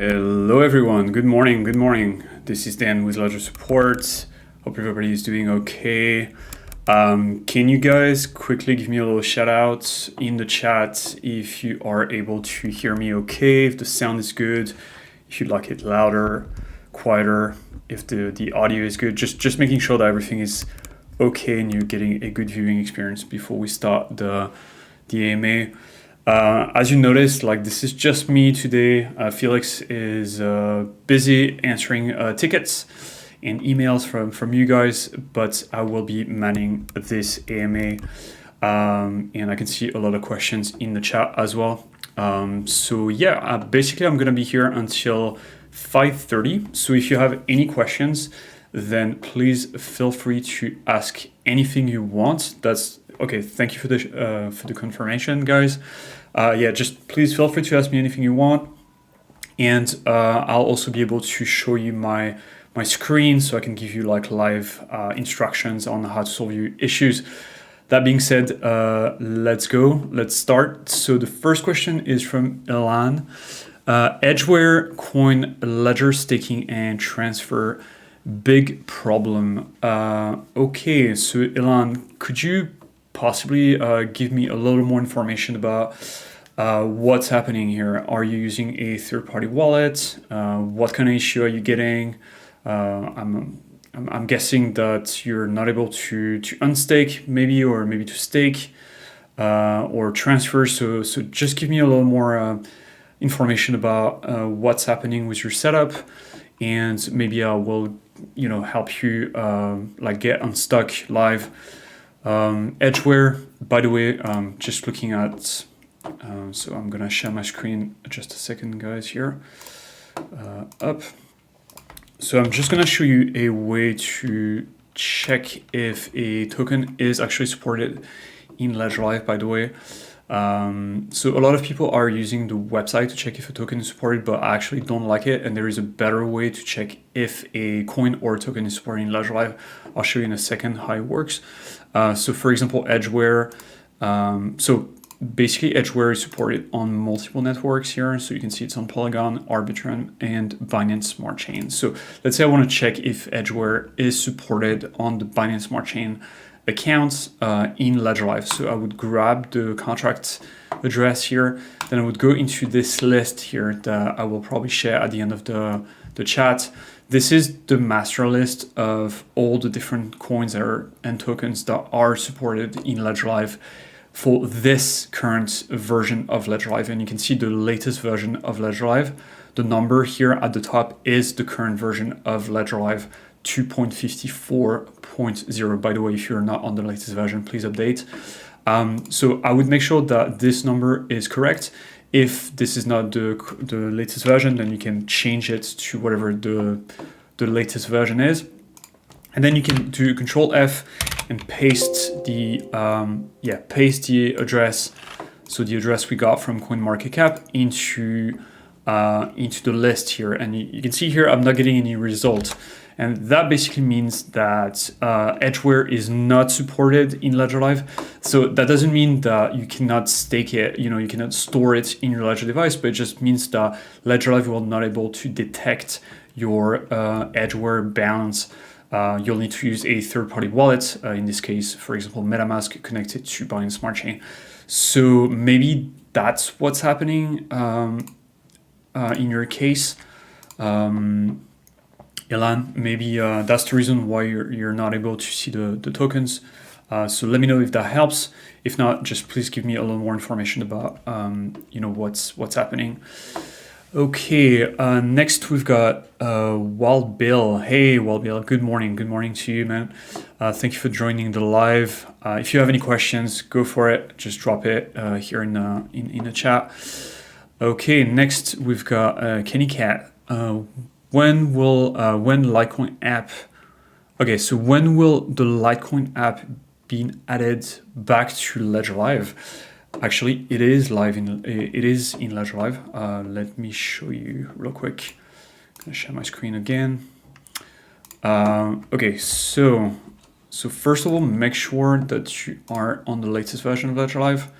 Hello everyone, good morning, good morning. This is Dan with Ledger Support. Hope everybody is doing okay. Can you guys quickly give me a little shout out in the chat if you are able to hear me okay, if the sound is good, if you'd like it louder, quieter, if the audio is good, just making sure that everything is okay and you're getting a good viewing experience before we start the AMA. As you noticed, like this is just me today. Felix is busy answering tickets and emails from you guys, but I will be manning this AMA, and I can see a lot of questions in the chat as well. So yeah, basically I'm gonna be here until 5:30. So if you have any questions, then please feel free to ask anything you want. That's okay. Thank you for the confirmation, guys. Yeah, just please feel free to ask me anything you want, and I'll also be able to show you my screen so I can give you like live instructions on how to solve your issues. That being said, let's go. Let's start. So the first question is from Elan. Edgeware coin ledger staking and transfer. Big problem. Okay, so Elan, could you possibly give me a little more information about what's happening here? Are you using a third-party wallet? What kind of issue are you getting? I'm guessing that you're not able to unstake maybe, or maybe to stake or transfer. So just give me a little more information about what's happening with your setup, and maybe I will help you like get unstuck live. Edgeware, by the way, just looking at, so I'm gonna share my screen just a second, guys, here, up. So I'm just gonna show you a way to check if a token is actually supported in Ledger Live, by the way. So a lot of people are using the website to check if a token is supported, but I actually don't like it, and there is a better way to check if a coin or a token is supported in Ledger Live. I'll show you in a second how it works. So for example, Edgeware, so basically Edgeware is supported on multiple networks here. So you can see it's on Polygon, Arbitrum, and Binance Smart Chain. So let's say I want to check if Edgeware is supported on the Binance Smart Chain accounts in Ledger Live. So I would grab the contract address here, then I would go into this list here that I will probably share at the end of the chat. This is the master list of all the different coins and tokens that are supported in Ledger Live for this current version of Ledger Live. And you can see the latest version of Ledger Live. The number here at the top is the current version of Ledger Live 2.54.0. By the way, if you're not on the latest version, please update. So I would make sure that this number is correct. If this is not the latest version, then you can change it to whatever the latest version is. And then you can do Control F and paste the address. So the address we got from CoinMarketCap into the list here. And you can see here, I'm not getting any result. And that basically means that Edgeware is not supported in Ledger Live. So that doesn't mean that you cannot stake it, you cannot store it in your Ledger device, but it just means that Ledger Live will not able to detect your Edgeware balance. You'll need to use a third-party wallet, in this case, for example, MetaMask connected to Binance Smart Chain. So maybe that's what's happening in your case. Elan, maybe that's the reason why you're not able to see the tokens. So let me know if that helps. If not, just please give me a little more information about what's happening. Okay, next we've got Wild Bill. Hey, Wild Bill, good morning. Good morning to you, man. Thank you for joining the live. If you have any questions, go for it. Just drop it here in the chat. Okay, next we've got Kenny Cat. When Litecoin app? Okay, so when will the Litecoin app be added back to Ledger Live? Actually, it is in Ledger Live. Let me show you real quick. I'm gonna share my screen again. Okay, so first of all, make sure that you are on the latest version of Ledger Live.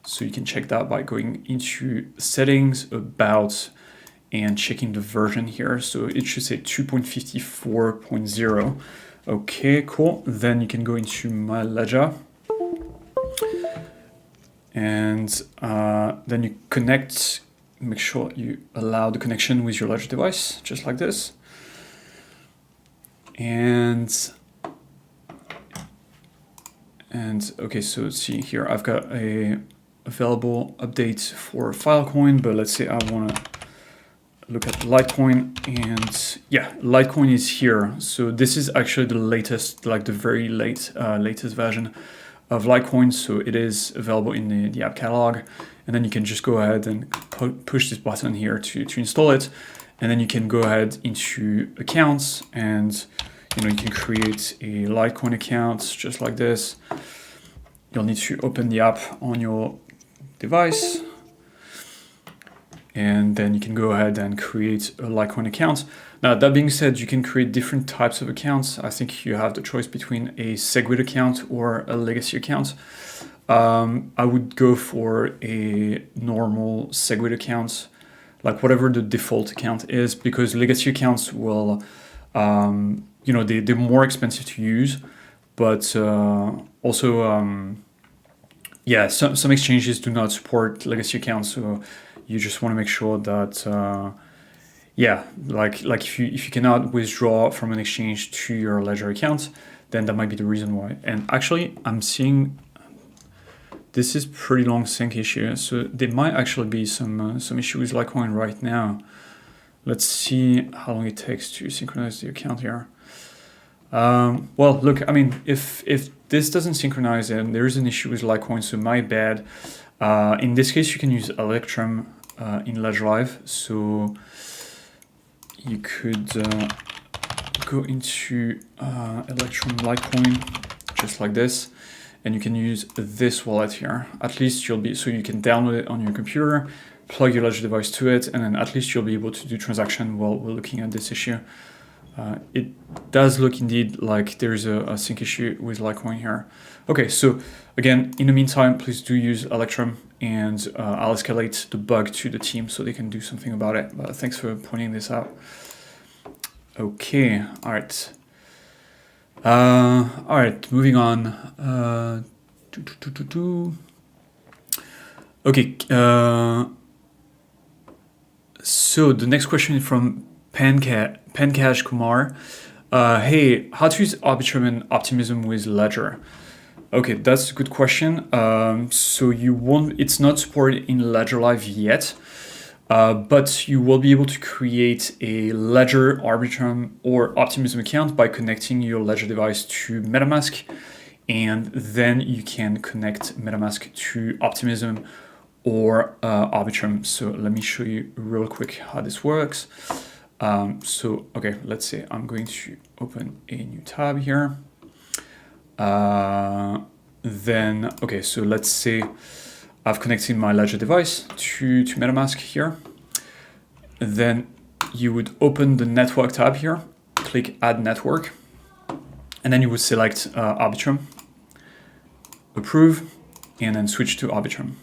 So you can check that by going into settings, about, and checking the version here. So it should say 2.54.0. Okay, cool. Then you can go into my ledger. And then you connect, make sure you allow the connection with your Ledger device, just like this. And okay, so see here, I've got a available update for Filecoin, but let's say I want to look at Litecoin, and yeah, Litecoin is here. So this is actually the latest, like the very latest version of Litecoin, so it is available in the app catalog, and then you can just go ahead and push this button here to install it, and then you can go ahead into accounts, and you can create a Litecoin account just like this. You'll need to open the app on your device, and then you can go ahead and create a Litecoin account. Now, that being said, you can create different types of accounts. I think you have the choice between a SegWit account or a legacy account. I would go for a normal SegWit account, like whatever the default account is, because legacy accounts will, they're more expensive to use, but also, yeah, some exchanges do not support legacy accounts, so you just want to make sure that, yeah, like if you cannot withdraw from an exchange to your Ledger account, then that might be the reason why. And actually, I'm seeing this is pretty long sync issue, so there might actually be some issue with Litecoin right now. Let's see how long it takes to synchronize the account here. Well, look, I mean, if this doesn't synchronize and there is an issue with Litecoin, so my bad. In this case, you can use Electrum in Ledger Live. So you could go into Electrum Litecoin just like this, and you can use this wallet here. At least you'll be, so you can download it on your computer, plug your Ledger device to it, and then at least you'll be able to do transaction while we're looking at this issue. It does look indeed like there's a sync issue with Litecoin here. Okay, so again, in the meantime, please do use Electrum, and I'll escalate the bug to the team so they can do something about it. But thanks for pointing this out. Okay, all right. All right, moving on. Okay, so the next question is from Pankaj Kumar. Hey, how to use Arbitrum and Optimism with Ledger? Okay, that's a good question. So it's not supported in Ledger Live yet, but you will be able to create a Ledger, Arbitrum, or Optimism account by connecting your Ledger device to MetaMask, and then you can connect MetaMask to Optimism or Arbitrum. So let me show you real quick how this works. So, okay, let's say I'm going to open a new tab here. Then, okay, so let's say I've connected my Ledger device to MetaMask here. Then you would open the network tab here, click add network, and then you would select Arbitrum, approve, and then switch to Arbitrum,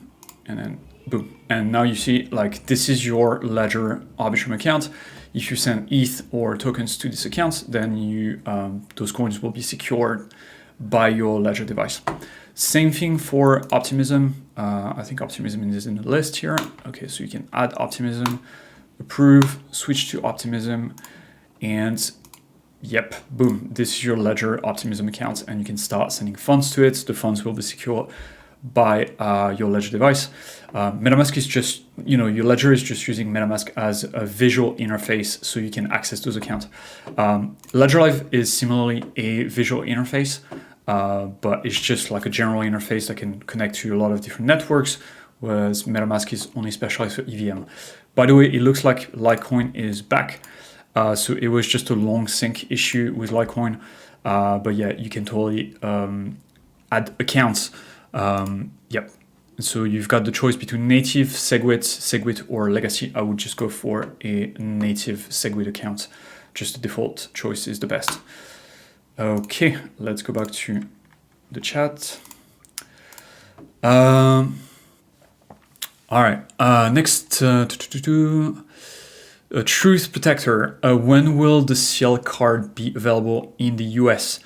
and then boom. And now you see, like, this is your Ledger Arbitrum account. If you send ETH or tokens to this account, then those coins will be secured by your Ledger device. Same thing for Optimism. I think Optimism is in the list here. Okay, so you can add Optimism, approve, switch to Optimism, and yep, boom, this is your Ledger Optimism account, and you can start sending funds to it. The funds will be secured by your Ledger device. MetaMask is just, your Ledger is just using MetaMask as a visual interface so you can access those accounts. Ledger Live is similarly a visual interface, but it's just like a general interface that can connect to a lot of different networks, whereas MetaMask is only specialized for EVM. By the way, it looks like Litecoin is back. So it was just a long sync issue with Litecoin, but yeah, you can totally add accounts. Yep. So you've got the choice between native, SegWit, or legacy. I would just go for a native SegWit account. Just the default choice is the best. Okay, let's go back to the chat. All right, next, Truth Protector, when will the CL card be available in the US?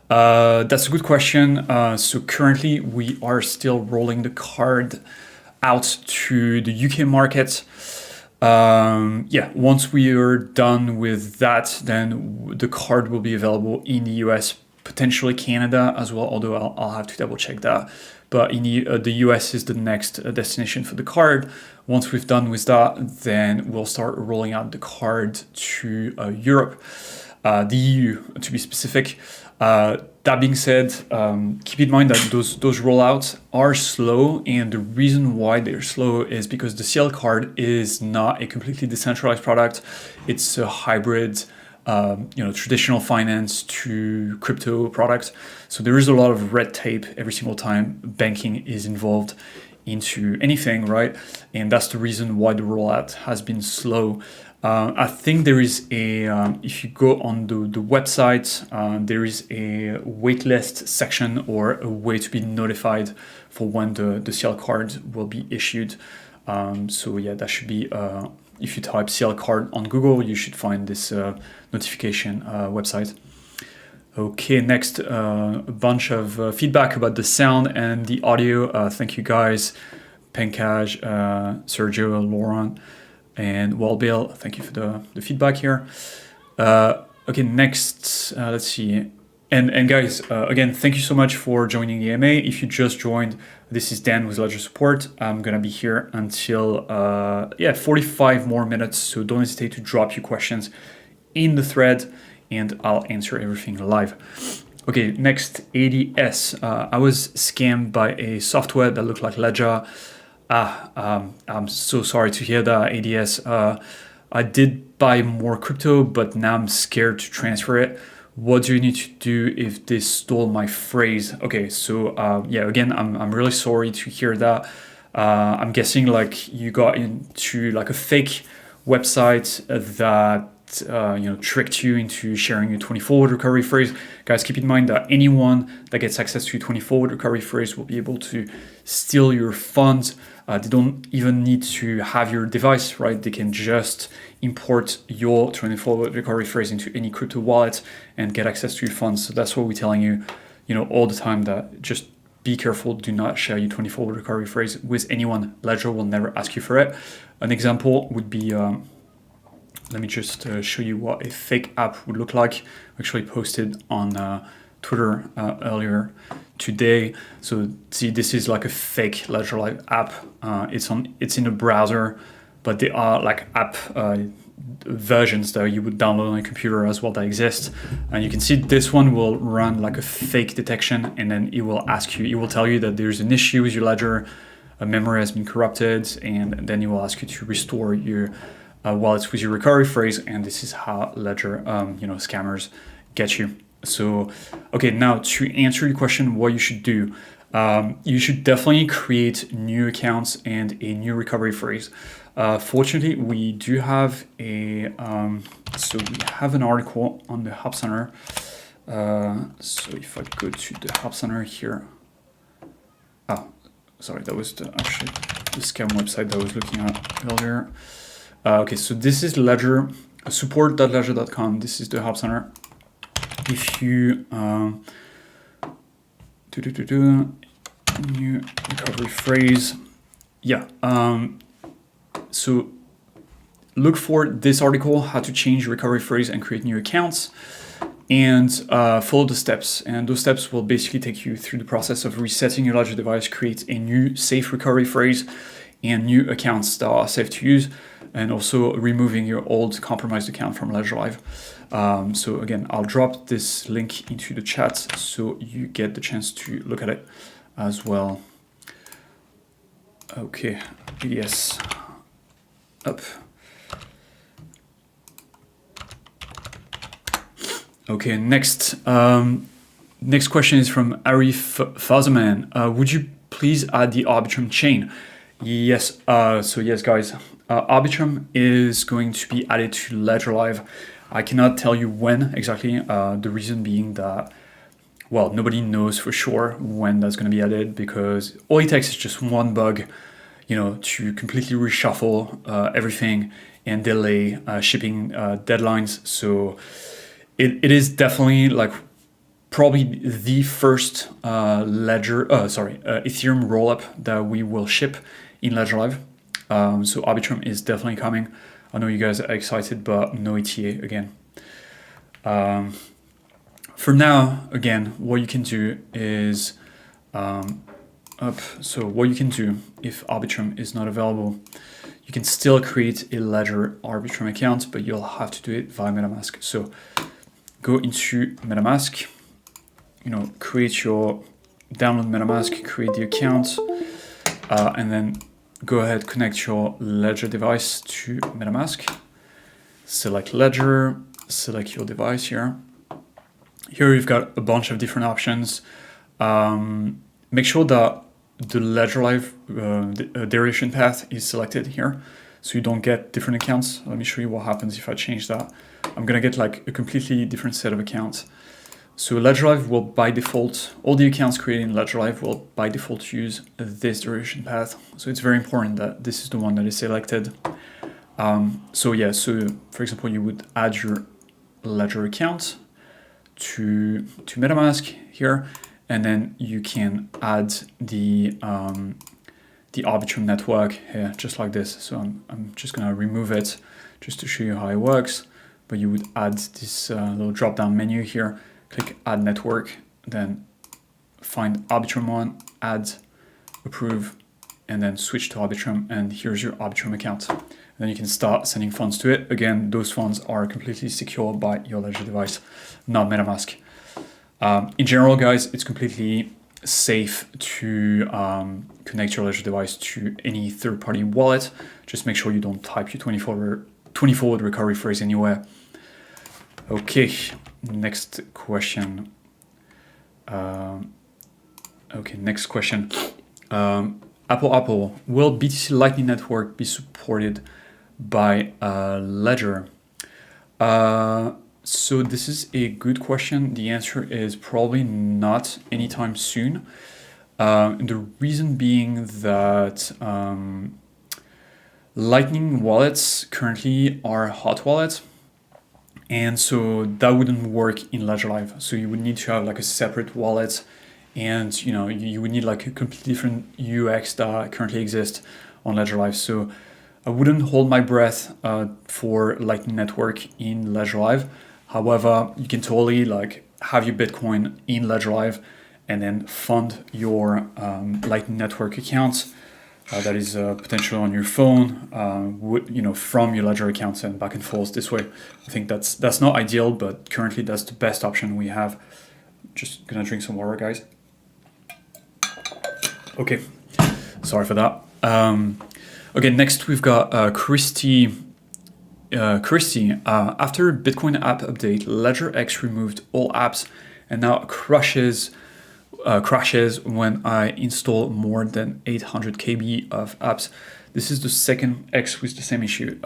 That's a good question. So currently we are still rolling the card out to the UK market. Yeah, once we are done with that, then the card will be available in the US, potentially Canada as well, although I'll have to double check that. But in the US is the next destination for the card. Once we've done with that, then we'll start rolling out the card to Europe, the EU to be specific. That being said, keep in mind that those rollouts are slow, and the reason why they're slow is because the CL card is not a completely decentralized product. It's a hybrid, traditional finance to crypto product. So there is a lot of red tape every single time banking is involved into anything, right? And that's the reason why the rollout has been slow. I think there is a, if you go on the website, there is a waitlist section or a way to be notified for when the CL card will be issued. So yeah, that should be, if you type CL card on Google, you should find this notification website. Okay, next, a bunch of feedback about the sound and the audio. Thank you guys, Pankaj, Sergio, Laurent, and Wallbill. Thank you for the feedback here. Okay, next, let's see. And guys, again, thank you so much for joining the AMA. If you just joined, this is Dan with Ledger Support. I'm gonna be here until 45 more minutes. So don't hesitate to drop your questions in the thread, and I'll answer everything live. Okay, next, ADS. I was scammed by a software that looked like Ledger. I'm so sorry to hear that, ADS. I did buy more crypto, but now I'm scared to transfer it. What do you need to do if they stole my phrase? Okay, so again, I'm really sorry to hear that. I'm guessing like you got into like a fake website that tricked you into sharing a 24-word recovery phrase. Guys, keep in mind that anyone that gets access to a 24-word recovery phrase will be able to steal your funds. They don't even need to have your device, right? They can just import your 24-word recovery phrase into any crypto wallet and get access to your funds. So that's what we're telling you, all the time, that just be careful. Do not share your 24-word recovery phrase with anyone. Ledger will never ask you for it. An example would be, let me just show you what a fake app would look like. I actually posted on Twitter earlier today. So see, this is like a fake Ledger Live app. It's in a browser, but there are like app versions that you would download on a computer as well that exist. And you can see this one will run like a fake detection, and then it will tell you that there's an issue with your Ledger, a memory has been corrupted, and then it will ask you to restore your wallets with your recovery phrase. And this is how Ledger, scammers get you. So, okay, now to answer your question, what you should do, you should definitely create new accounts and a new recovery phrase. Fortunately, we do have we have an article on the Help Center. So if I go to the Help Center here, sorry, that was actually the scam website that I was looking at earlier. Okay, so this is Ledger, support.ledger.com. This is the Help Center. If you new recovery phrase, so look for this article, how to change your recovery phrase and create new accounts, and follow the steps. And those steps will basically take you through the process of resetting your Ledger device, create a new safe recovery phrase and new accounts that are safe to use, and also removing your old compromised account from Ledger Live. So again, I'll drop this link into the chat so you get the chance to look at it as well. Okay, yes, up. Okay, next question is from Ariffazaman. Would you please add the Arbitrum chain? Yes, so yes, guys, Arbitrum is going to be added to Ledger Live. I cannot tell you when exactly, the reason being that, nobody knows for sure when that's going to be added, because all it takes is just one bug. to completely reshuffle everything and delay shipping deadlines. So it is definitely like probably the first Ethereum rollup that we will ship in Ledger Live. So Arbitrum is definitely coming. I know you guys are excited, but no ETA again. For now, again, what you can do is so what you can do if Arbitrum is not available, you can still create a Ledger Arbitrum account, but you'll have to do it via MetaMask. So go into MetaMask, create your download MetaMask, create the account, and then go ahead, connect your Ledger device to MetaMask. Select Ledger, select your device here. Here you've got a bunch of different options. Make sure that the Ledger Live derivation path is selected here, so you don't get different accounts. Let me show you what happens if I change that. I'm gonna get like a completely different set of accounts. So Ledger Live will by default, all the accounts created in Ledger Live will by default use this derivation path. So it's very important that this is the one that is selected. So for example, you would add your Ledger account to MetaMask here, and then you can add the Arbitrum network here, just like this. So I'm just gonna remove it just to show you how it works. But you would add this little drop-down menu here, click Add Network, then find Arbitrum one, add, approve, and then switch to Arbitrum, and here's your Arbitrum account. And then you can start sending funds to it. Again, those funds are completely secure by your Ledger device, not MetaMask. In general, guys, it's completely safe to connect your Ledger device to any third-party wallet. Just make sure you don't type your 24-word recovery phrase anywhere. Okay, next question. Next question. Apple, will BTC Lightning Network be supported by Ledger? So this is a good question. The answer is probably not anytime soon. The reason being that Lightning wallets currently are hot wallets, and so that wouldn't work in Ledger Live. So you would need to have like a separate wallet, and you would need like a completely different UX that currently exists on Ledger Live. So I wouldn't hold my breath for Lightning Network in Ledger Live. However, you can totally like have your Bitcoin in Ledger Live and then fund your Lightning Network account that is potentially on your phone, from your Ledger accounts and back and forth this way. I think that's not ideal, but currently that's the best option we have. Just gonna drink some water, guys. Okay, sorry for that. Okay, next we've got Christy. After Bitcoin app update, Ledger X removed all apps and now crashes when I install more than 800 KB of apps. This is the second X with the same issue.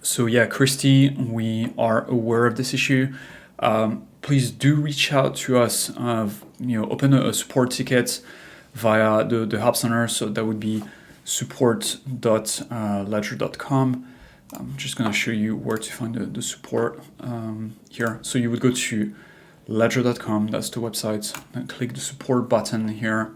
So yeah, Christy, we are aware of this issue. Please do reach out to us. Open a support ticket via the help center. So that would be support.ledger.com. I'm just going to show you where to find the support here. So you would go to ledger.com, that's the website, and click the support button here.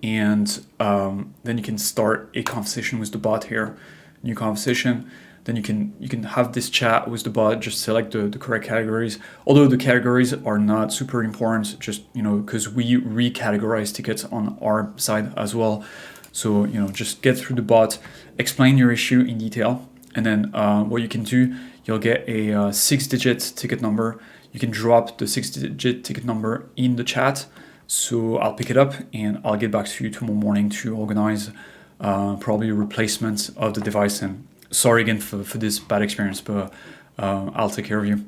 And then you can start a conversation with the bot here, new conversation. Then you can have this chat with the bot, just select the correct categories. Although the categories are not super important, just, because we recategorize tickets on our side as well. So, just get through the bot, explain your issue in detail, and then what you can do, you'll get a 6-digit ticket number. You can drop the 6-digit ticket number in the chat. So I'll pick it up and I'll get back to you tomorrow morning to organize probably a replacement of the device. And sorry again for this bad experience, but I'll take care of you.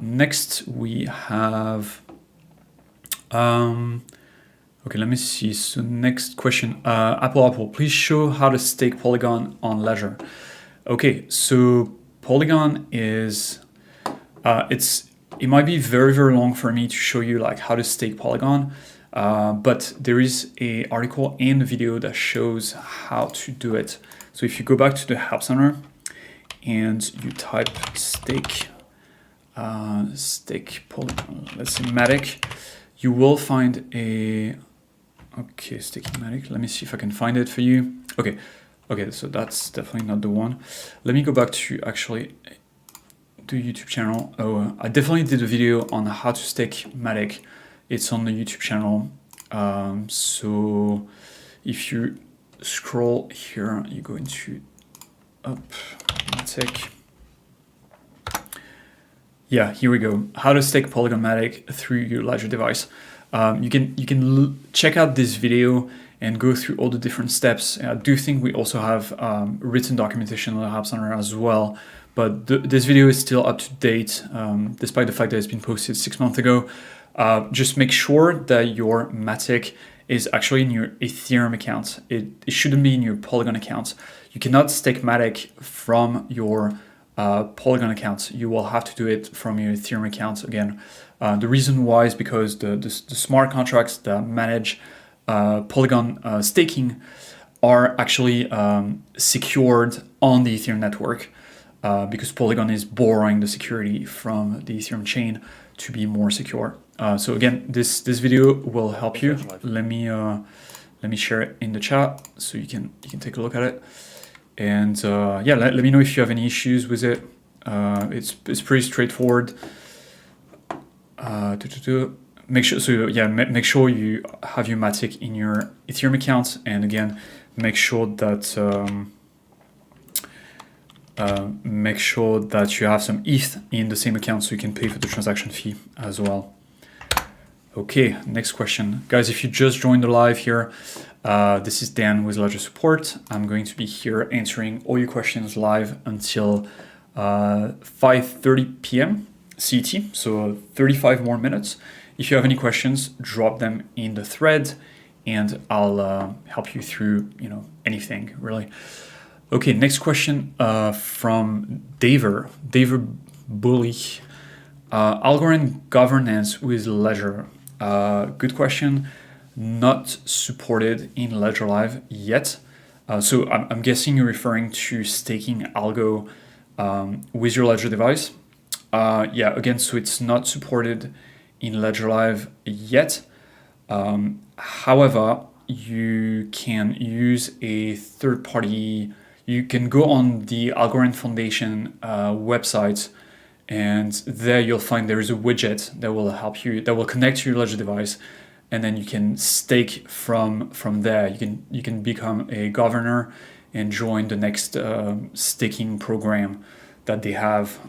Next we have... Okay, let me see. So next question, Apple, please show how to stake Polygon on Ledger. Okay, so Polygon is, it might be very, very long for me to show you like how to stake Polygon. but there is a article and a video that shows how to do it. So if you go back to the Help Center and you type stake Polygon, let's say Matic, you will find a, okay, staking Matic. Let me see if I can find it for you. Okay, so that's definitely not the one. Let me go back to actually the YouTube channel. Oh, I definitely did a video on how to stake Matic. It's on the YouTube channel. So if you scroll here, you go into Matic. Yeah, here we go. How to stake Polygon Matic through your Ledger device. You can check out this video and go through all the different steps. I do think we also have written documentation on the Help Center as well, but this video is still up to date, despite the fact that it's been posted 6 months ago. Just make sure that your Matic is actually in your Ethereum account. It shouldn't be in your Polygon account. You cannot stake Matic from your Polygon account. You will have to do it from your Ethereum account again. The reason why is because the smart contracts that manage Polygon staking are actually secured on the Ethereum network, because Polygon is borrowing the security from the Ethereum chain to be more secure. So again, this video will help you. Let me share it in the chat so you can take a look at it. And yeah, let me know if you have any issues with it. It's pretty straightforward. Make sure you have your Matic in your Ethereum account, and again, make sure that you have some ETH in the same account so you can pay for the transaction fee as well. Okay, next question. Guys, if you just joined the live here, this is Dan with Ledger Support. I'm going to be here answering all your questions live until 5:30 p.m. CET, so 35 more minutes. If you have any questions, drop them in the thread and I'll help you through, anything really. Okay, next question from Daver Bully. Algorithm governance with Ledger. Good question. Not supported in Ledger Live yet. So I'm guessing you're referring to staking algo with your Ledger device. Yeah, again, so it's not supported in Ledger Live yet. However, you can use a third party. You can go on the Algorithm Foundation website, and there you'll find there is a widget that will help you, that will connect to your Ledger device, and then you can stake from there. You can become a governor and join the next staking program that they have,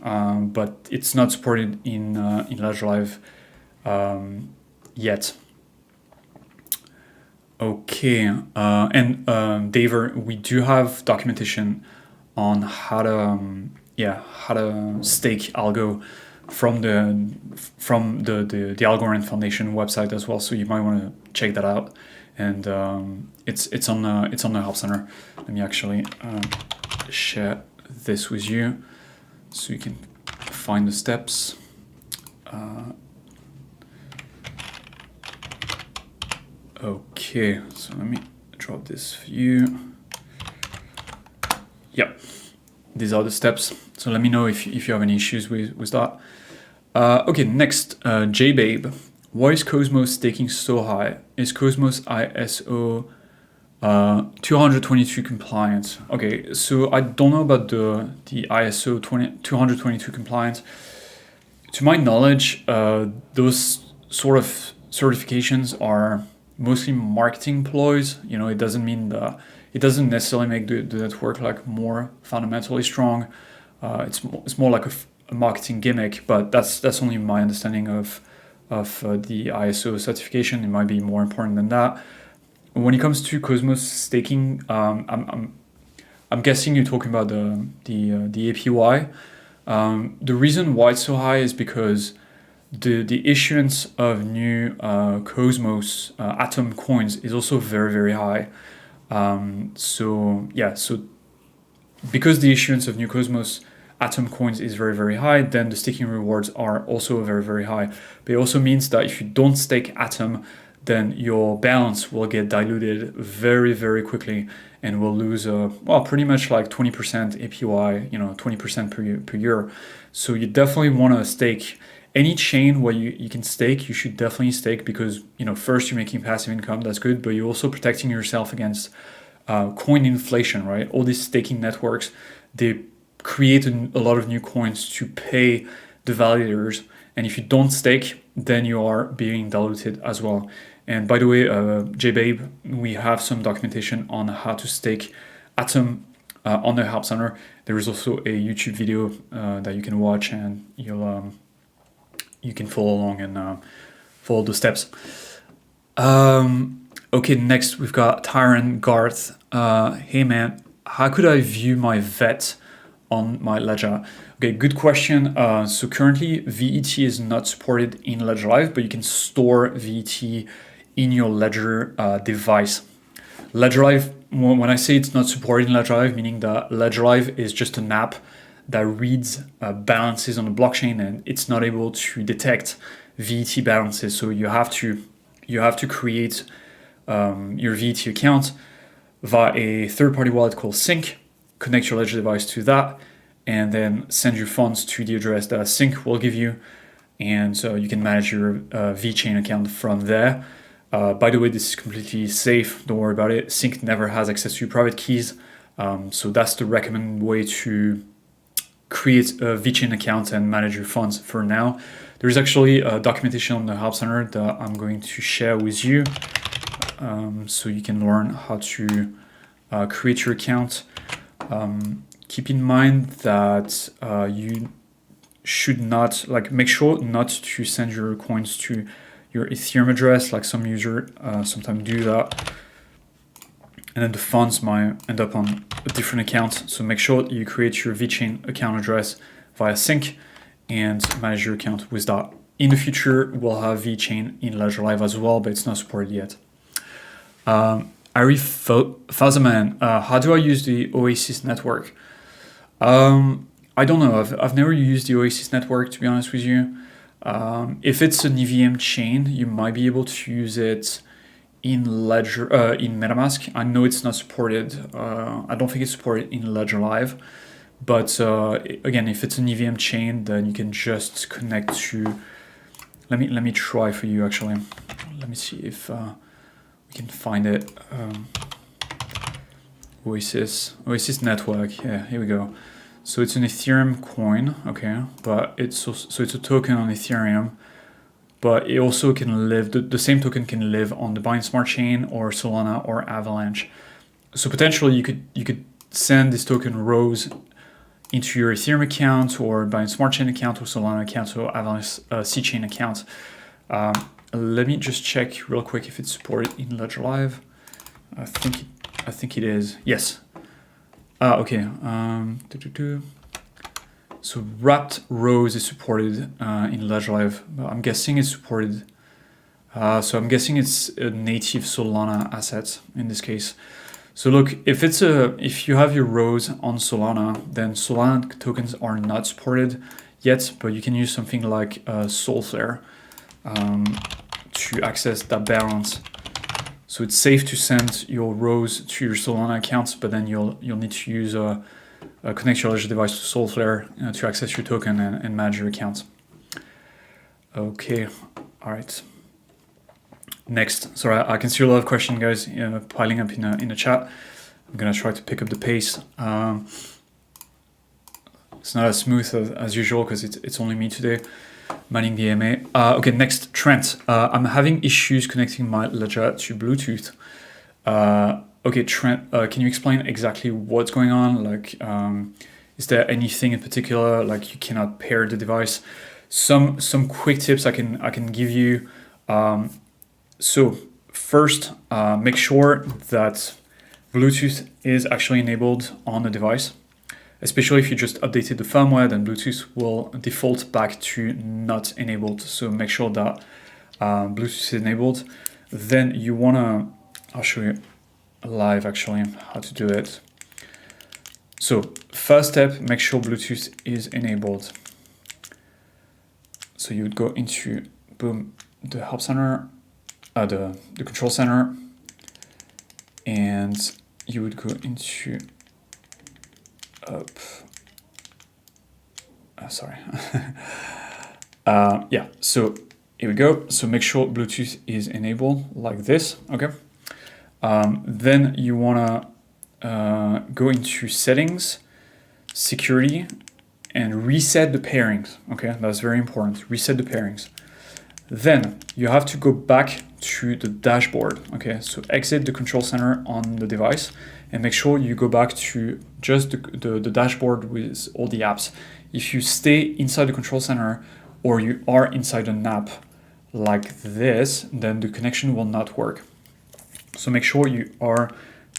but it's not supported in Ledger Live yet. Okay, and Daver, we do have documentation on how to stake algo from the Algorithm Foundation website as well. So you might want to check that out, and it's on the Help Center. Let me actually share this with you so you can find the steps. Okay, so let me drop this for you. Yep, these are the steps. So let me know if you have any issues with that. Okay, next, JBabe. Why is Cosmos staking so high? Is Cosmos ISO 222 compliant? Okay, so I don't know about the ISO 222 compliant. To my knowledge, those sort of certifications are mostly marketing ploys. It doesn't mean it doesn't necessarily make the network like more fundamentally strong. It's more like a marketing gimmick, but that's only my understanding of the ISO certification. It might be more important than that. When it comes to Cosmos staking, I'm guessing you're talking about the APY. The reason why it's so high is because the issuance of new Cosmos Atom coins is also very, very high. So because the issuance of new Cosmos Atom coins is very, very high, then the staking rewards are also very, very high. But it also means that if you don't stake Atom, then your balance will get diluted very, very quickly and will lose, well, pretty much like 20% APY, 20% per year. So you definitely want to stake. Any chain where you can stake, you should definitely stake because, first you're making passive income, that's good, but you're also protecting yourself against coin inflation, right? All these staking networks, they create a lot of new coins to pay the validators. And if you don't stake, then you are being diluted as well. And by the way, JBabe, we have some documentation on how to stake Atom on the Help Center. There is also a YouTube video that you can watch, and you can follow along and follow the steps. Okay, next we've got Tyron Garth. Hey man, how could I view my VET on my Ledger? Okay, good question. So currently VET is not supported in Ledger Live, but you can store VET in your Ledger device. Ledger Live, when I say it's not supported in Ledger Live, meaning that Ledger Live is just an app that reads balances on the blockchain, and it's not able to detect VET balances. So you have to create your VET account via a third-party wallet called Sync, connect your Ledger device to that, and then send your funds to the address that Sync will give you, and so you can manage your VeChain account from there. By the way, this is completely safe, don't worry about it. Sync never has access to private keys, so that's the recommended way to create a VeChain account and manage your funds for now. There's actually a documentation on the Help Center that I'm going to share with you, so you can learn how to create your account. Keep in mind that you should not, make sure not to send your coins to your Ethereum address, like some users sometimes do that. And then the funds might end up on a different account. So make sure you create your VeChain account address via Sync and manage your account with that. In the future, we'll have VeChain in Ledger Live as well, but it's not supported yet. Ariffazaman, how do I use the Oasis Network? I don't know. I've never used the Oasis Network, to be honest with you. If it's an EVM chain, you might be able to use it in Ledger, in MetaMask. I know it's not supported. I don't think it's supported in Ledger Live. But again, if it's an EVM chain, then you can just connect to. Let me try for you actually. Let me see if we can find it. Oasis Network. Yeah, here we go. So it's an Ethereum coin, okay, but it's also, so it's a token on Ethereum, but it also can live. The same token can live on the Binance Smart Chain or Solana or Avalanche. So potentially you could send this token rows into your Ethereum account or Binance Smart Chain account or Solana account or Avalanche C-Chain account. Let me just check real quick if it's supported in Ledger Live. I think it is. Yes. Okay. So wrapped rows is supported in Ledger Live. I'm guessing it's supported. So I'm guessing it's a native Solana asset in this case. So look, if you have your rows on Solana, then Solana tokens are not supported yet, but you can use something like Solflare to access that balance. So it's safe to send your rows to your Solana accounts, but then you'll need to use connect your Ledger device to Solflare to access your token and manage your account. Okay, all right. Next, sorry, I can see a lot of questions, guys, piling up in the chat. I'm gonna try to pick up the pace. It's not as smooth as usual because it's only me today manning the AMA. Okay, next, Trent. I'm having issues connecting my Ledger to Bluetooth. Okay, Trent, can you explain exactly what's going on? Like, is there anything in particular, like you cannot pair the device? Some quick tips I can give you. So first, make sure that Bluetooth is actually enabled on the device. Especially if you just updated the firmware, then Bluetooth will default back to not enabled. So make sure that Bluetooth is enabled. Then you wanna, I'll show you live actually how to do it. So first step, make sure Bluetooth is enabled. So you would go into, boom, the Help Center, the control center, and you would go into sorry. Yeah, so here we go. So make sure Bluetooth is enabled like this, okay? Then you wanna go into settings, security, and reset the pairings, okay? That's very important, reset the pairings. Then you have to go back to the dashboard, okay? So exit the control center on the device and make sure you go back to just the dashboard with all the apps. If you stay inside the control center or you are inside an app like this, then the connection will not work. So make sure you are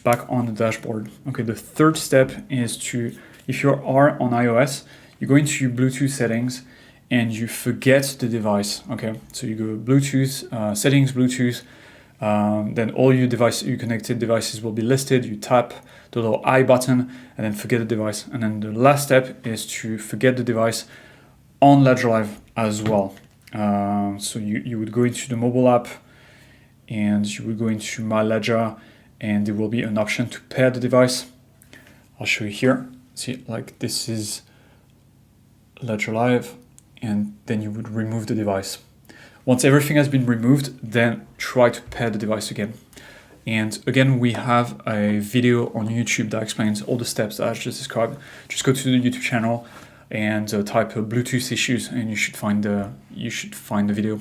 back on the dashboard. Okay, the third step is to, if you are on iOS, you go into Bluetooth settings and you forget the device, okay? So you go Bluetooth, settings, Bluetooth, then all your connected devices will be listed. You tap the little I button and then forget the device. And then the last step is to forget the device on Ledger Live as well. So you would go into the mobile app and you would go into My Ledger and there will be an option to pair the device. I'll show you here. See, like this is Ledger Live, and then you would remove the device. Once everything has been removed, then try to pair the device again. And again, we have a video on YouTube that explains all the steps that I just described. Just go to the YouTube channel and type Bluetooth issues, and you should find the video.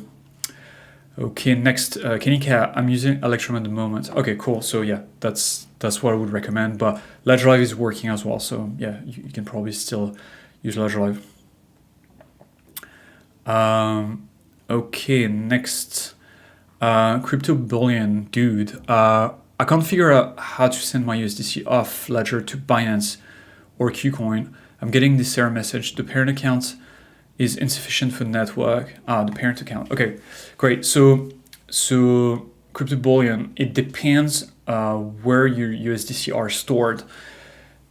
Okay, next, Kenika, I'm using Electrum at the moment. Okay, cool. So yeah, that's what I would recommend. But Ledger Live is working as well, so yeah, you can probably still use Ledger Live. Okay, next, crypto bullion dude. I can't figure out how to send my USDC off Ledger to Binance or KuCoin. I'm getting this error message. The parent account is insufficient for network. The parent account. Okay, great. So crypto bullion, it depends where your USDC are stored.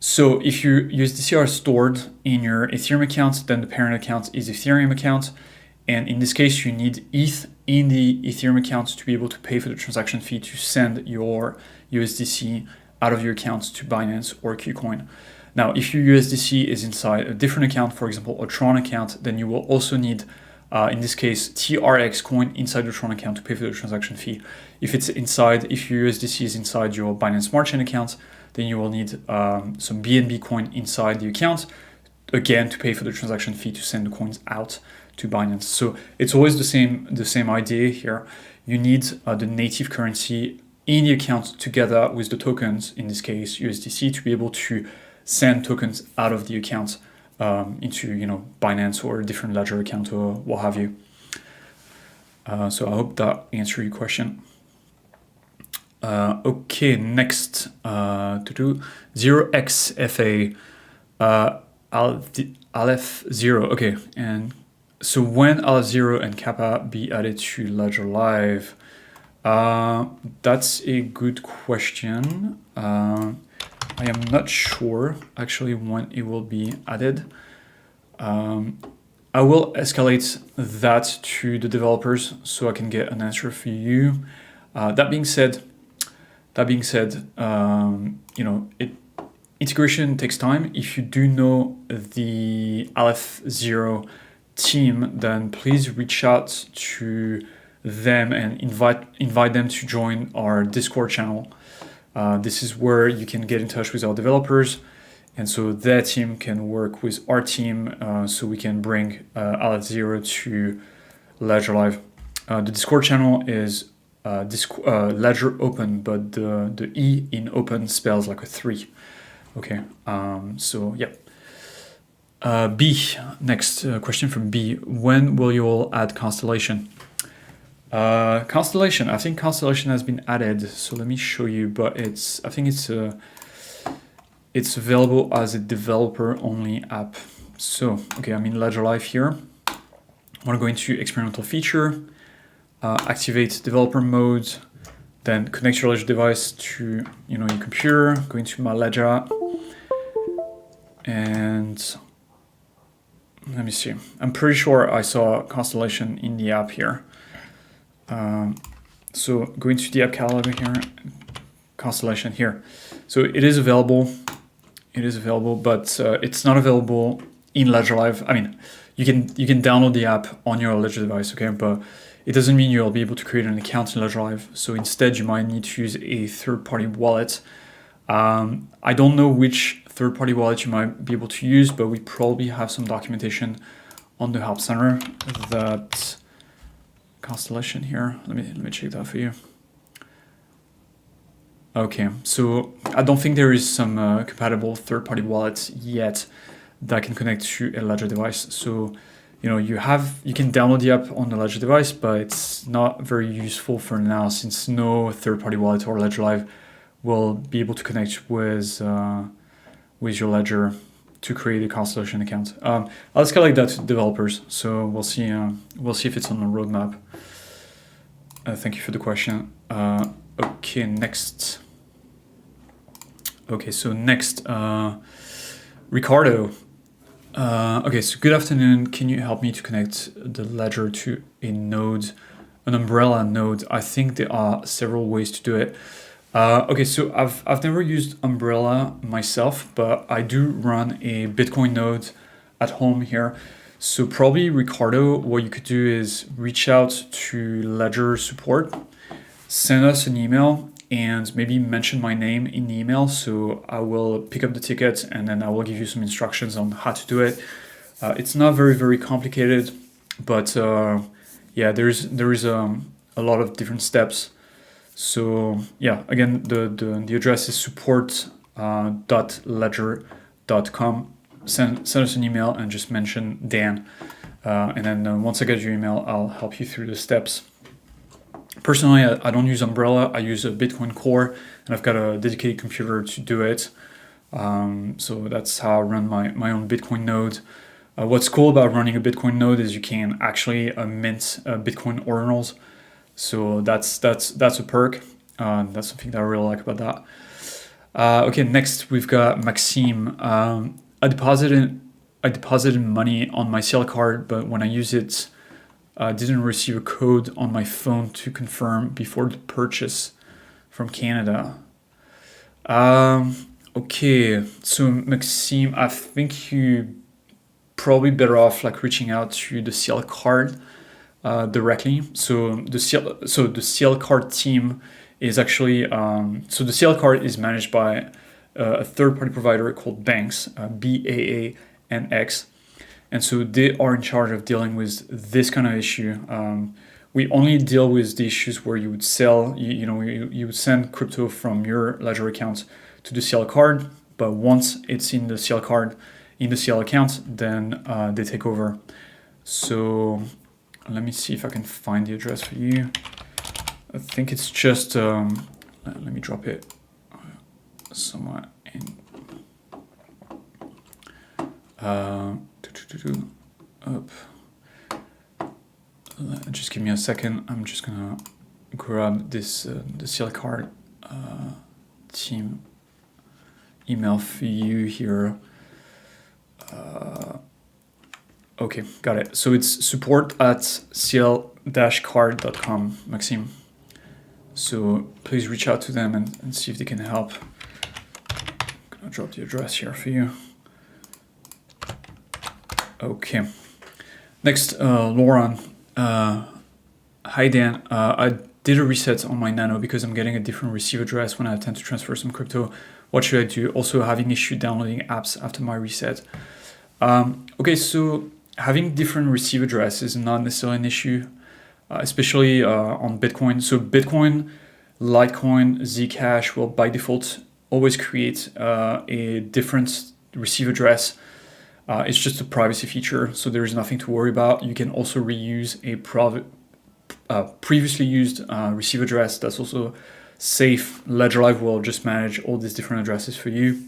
So if your USDC are stored in your Ethereum account, then the parent account is Ethereum account. And in this case, you need ETH in the Ethereum account to be able to pay for the transaction fee to send your USDC out of your account to Binance or KuCoin. Now, if your USDC is inside a different account, for example, a Tron account, then you will also need, in this case, TRX coin inside the Tron account to pay for the transaction fee. If your USDC is inside your Binance Smart Chain account, then you will need some BNB coin inside the account, again, to pay for the transaction fee to send the coins out to Binance. So it's always the same idea here. You need the native currency in the account together with the tokens, in this case USDC, to be able to send tokens out of the account into Binance or a different Ledger account or what have you. So I hope that answered your question. Okay, next, 0xFA, Aleph Zero. Okay, and so when Aleph Zero and Kappa be added to Ledger Live? That's a good question. I am not sure actually when it will be added. I will escalate that to the developers so I can get an answer for you. That being said, integration takes time. If you do know the Aleph Zero team, then please reach out to them and invite them to join our Discord channel. This is where you can get in touch with our developers, and so their team can work with our team so we can bring Aleph Zero to Ledger Live. The Discord channel is Ledger Open, but the E in open spells like a 3. Okay, so yeah. B, next question from B. When will you all add Constellation? Constellation, I think Constellation has been added, so let me show you, but I think it's available as a developer only app. So, okay, I'm in Ledger Live here. I want to go into experimental feature, activate developer mode, then connect your Ledger device to your computer, go into my Ledger, and let me see. I'm pretty sure I saw Constellation in the app here. So going to the app catalog here, Constellation here. So it is available. It is available, but it's not available in Ledger Live. I mean, you can download the app on your Ledger device, okay? But it doesn't mean you'll be able to create an account in Ledger Live. So instead, you might need to use a third-party wallet. I don't know which third-party wallet you might be able to use, but we probably have some documentation on the Help Center that Constellation here. Let me check that for you. Okay, so I don't think there is some compatible third-party wallets yet that can connect to a Ledger device. So, you know, you can download the app on the Ledger device, but it's not very useful for now since no third-party wallet or Ledger Live will be able to connect with your Ledger to create a Constellation account. I'll escalate that to developers, so we'll see if it's on the roadmap. Thank you for the question. Okay, next. Okay, so next, Ricardo. Okay, so good afternoon. Can you help me to connect the Ledger to a node, an umbrella node? I think there are several ways to do it. Okay, so I've never used Umbrella myself, but I do run a Bitcoin node at home here. So probably, Ricardo, what you could do is reach out to Ledger support, send us an email, and maybe mention my name in the email. So I will pick up the ticket and then I will give you some instructions on how to do it. It's not very, very complicated, but yeah, there is a lot of different steps. So yeah, again, the address is support.ledger.com. Send us an email and just mention Dan. And then once I get your email, I'll help you through the steps. Personally, I don't use Umbrella. I use a Bitcoin Core, and I've got a dedicated computer to do it. So that's how I run my own Bitcoin node. What's cool about running a Bitcoin node is you can actually mint Bitcoin ordinals. So that's a perk. That's something that I really like about that. Okay, next we've got Maxime. I deposited money on my CL card, but when I use it, didn't receive a code on my phone to confirm before the purchase from Canada. Okay, so Maxime, I think you probably better off like reaching out to the CL card directly. So the CL card team is actually so the CL card is managed by a third-party provider called Banks, BAANX. And so they are in charge of dealing with this kind of issue. We only deal with the issues where you would sell, you would send crypto from your Ledger account to the CL card, but once it's in the CL card, in the CL account, then they take over. So let me see if I can find the address for you. I think it's just, let me drop it somewhere in. Up. Just give me a second. I'm just gonna grab this the CL card team email for you here. Okay, got it. So it's support@cl-card.com, Maxime. So please reach out to them and see if they can help. I'm gonna drop the address here for you. Okay. Next, Lauren. Hi, Dan. I did a reset on my Nano because I'm getting a different receive address when I attempt to transfer some crypto. What should I do? Also having issue downloading apps after my reset. Okay, so having different receive address is not necessarily an issue, especially on Bitcoin. So Bitcoin, Litecoin, Zcash will by default always create a different receive address. It's just a privacy feature, so there is nothing to worry about. You can also reuse a previously used receive address. That's also safe. Ledger Live will just manage all these different addresses for you.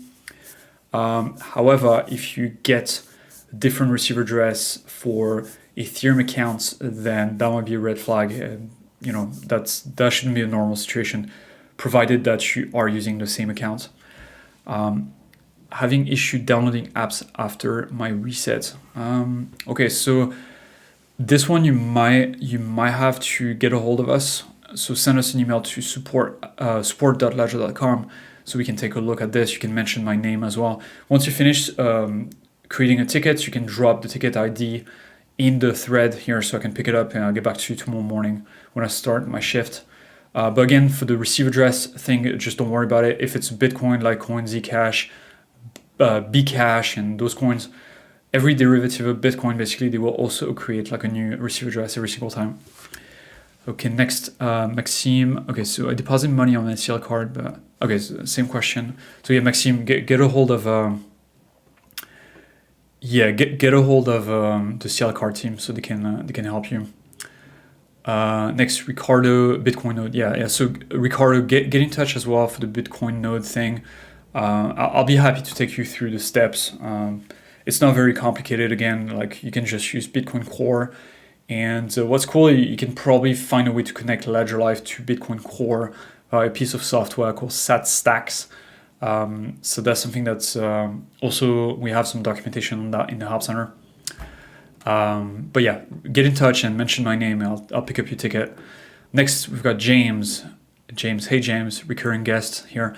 However, if you get a different receive address for Ethereum accounts, then that might be a red flag. And that shouldn't be a normal situation, provided that you are using the same account. Having issue downloading apps after my reset. Okay, so this one you might have to get a hold of us So send us an email to support.ledger.com so we can take a look at this. You can mention my name as well. Once you finish creating a ticket, you can drop the ticket ID in the thread here so I can pick it up and I'll get back to you tomorrow morning when I start my shift. But again, for the receive address thing, just don't worry about it. If it's Bitcoin, Litecoin, Zcash, Bcash, and those coins, every derivative of Bitcoin, basically, they will also create like a new receive address every single time. Okay, next, Maxime. Okay, so I deposit money on an SCL card, but okay, so same question. So yeah, Maxime, get a hold of get a hold of the CL card team so they can help you. Next, Ricardo, Bitcoin node. Yeah. So Ricardo, get in touch as well for the Bitcoin node thing. I'll be happy to take you through the steps. It's not very complicated. Again, like you can just use Bitcoin Core. And what's cool, you can probably find a way to connect Ledger Live to Bitcoin Core by a piece of software called SatStacks. So that's something that's also, we have some documentation on that in the Help Center. But yeah, get in touch and mention my name and I'll pick up your ticket. Next, we've got James. Hey James, recurring guest here.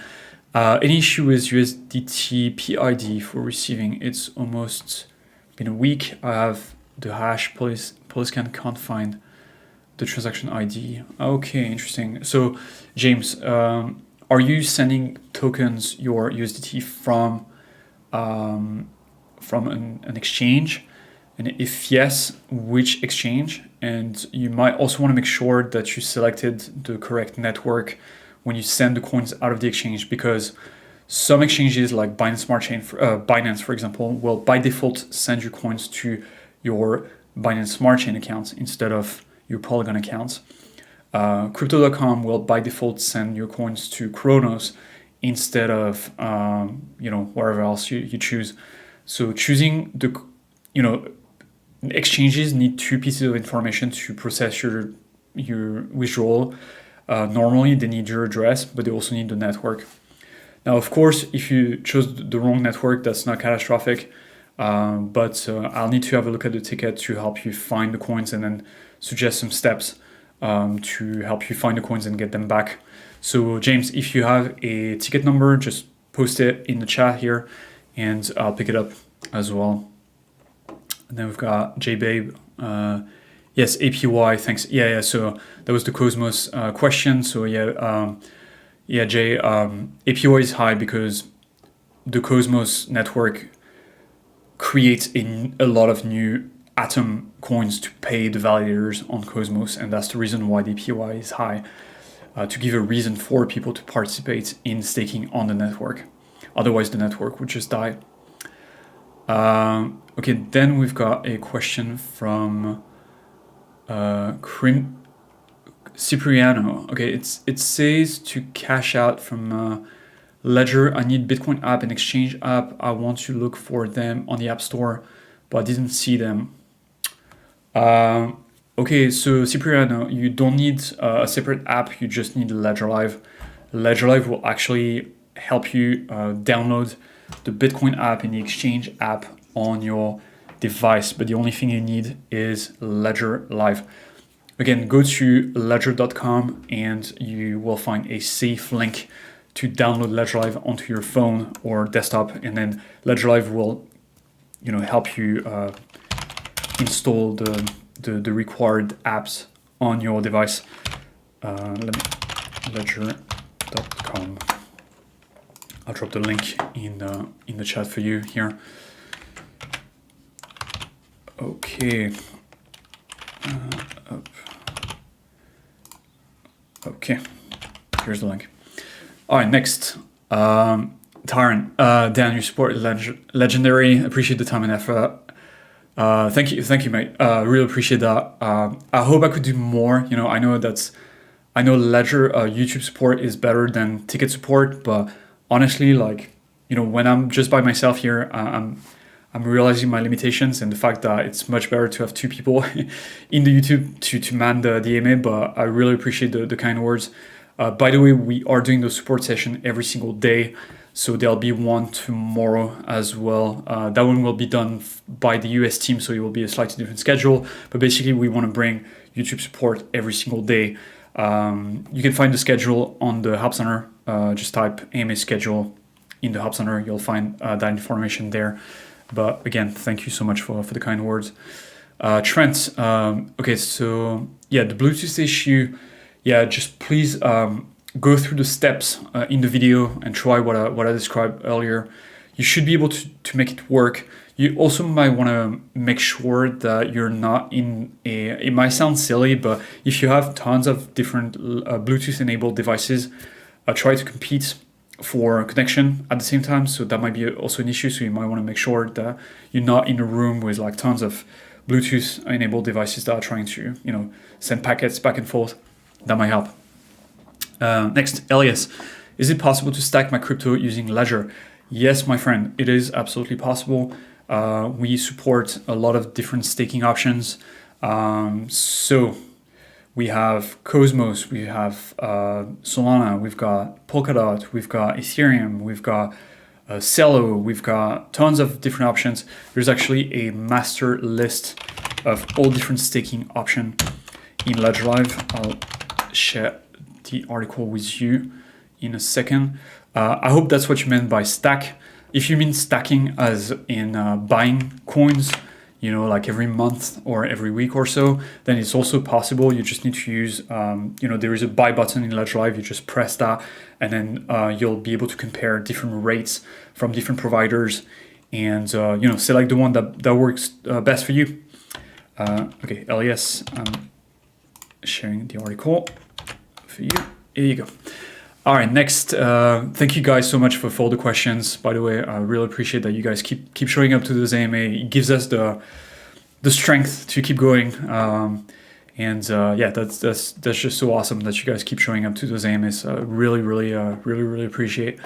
Any issue with USDT PID for receiving? It's almost been a week. I have the hash, Polyscan can't find the transaction ID. Okay, interesting. So James, are you sending tokens, your USDT from an exchange? And if yes, which exchange? And you might also want to make sure that you selected the correct network when you send the coins out of the exchange, because some exchanges like Binance Smart Chain, Binance, for example, will by default send your coins to your Binance Smart Chain accounts instead of your Polygon accounts. Crypto.com will by default send your coins to Kronos instead of wherever else you choose. So choosing exchanges need two pieces of information to process your withdrawal. Normally they need your address, but they also need the network. Now, of course, if you chose the wrong network, that's not catastrophic. But I'll need to have a look at the ticket to help you find the coins and then suggest some steps to help you find the coins and get them back. So James, if you have a ticket number, just post it in the chat here and I'll pick it up as well. And then we've got JBabe. Yes, APY, thanks. Yeah. So that was the Cosmos question. So Jay, APY is high because the Cosmos network creates a lot of new Atom coins to pay the validators on Cosmos, and that's the reason why the APY is high, to give a reason for people to participate in staking on the network. Otherwise, the network would just die. Okay, then we've got a question from Cipriano. Okay, it says to cash out from Ledger, I need Bitcoin app and exchange app. I want to look for them on the App Store, but I didn't see them. Okay, so Cipriano, you don't need a separate app, you just need Ledger Live. Ledger Live will actually help you download the Bitcoin app and the exchange app on your device, but the only thing you need is Ledger Live. Again, go to ledger.com and you will find a safe link to download Ledger Live onto your phone or desktop, and then Ledger Live will, help you install the required apps on your device. Ledger.com. I'll drop the link in the chat for you here. Okay. Okay. Here's the link. All right, next, Taran, Dan, you support Legendary. Appreciate the time and effort. Thank you, mate. Really appreciate that. I hope I could do more. I know Ledger YouTube support is better than ticket support, but honestly, when I'm just by myself here, I'm realizing my limitations and the fact that it's much better to have two people in the YouTube to man the AMA. But I really appreciate the kind words. By the way, we are doing the support session every single day, so there'll be one tomorrow as well. That one will be done by the US team, so it will be a slightly different schedule. But basically, we want to bring YouTube support every single day. You can find the schedule on the Help Center. Just type AMA schedule in the Help Center. You'll find that information there. But again, thank you so much for the kind words. Trent, okay, so yeah, the Bluetooth issue, yeah, just please go through the steps in the video and try what I described earlier. You should be able to make it work. You also might want to make sure that you're not in it might sound silly, but if you have tons of different Bluetooth enabled devices, try to compete for connection at the same time. So that might be also an issue. So you might want to make sure that you're not in a room with like tons of Bluetooth enabled devices that are trying to, send packets back and forth. That might help. Next, Elias, is it possible to stack my crypto using Ledger? Yes, my friend, it is absolutely possible. We support a lot of different staking options. So we have Cosmos, we have Solana, we've got Polkadot, we've got Ethereum, we've got Celo, we've got tons of different options. There's actually a master list of all different staking options in Ledger Live. I'll share the article with you in a second. I hope that's what you meant by stack. If you mean stacking as in buying coins, like every month or every week or so, then it's also possible. You just need to use, there is a buy button in Ledger Live. You just press that, and then you'll be able to compare different rates from different providers, and select the one that works best for you. Okay, Elias, I'm sharing the article for you. Here you go. All right, next, thank you guys so much for all the questions. By the way, I really appreciate that you guys keep showing up to those AMA. It gives us the strength to keep going. Yeah, that's just so awesome that you guys keep showing up to those AMAs. Really appreciate.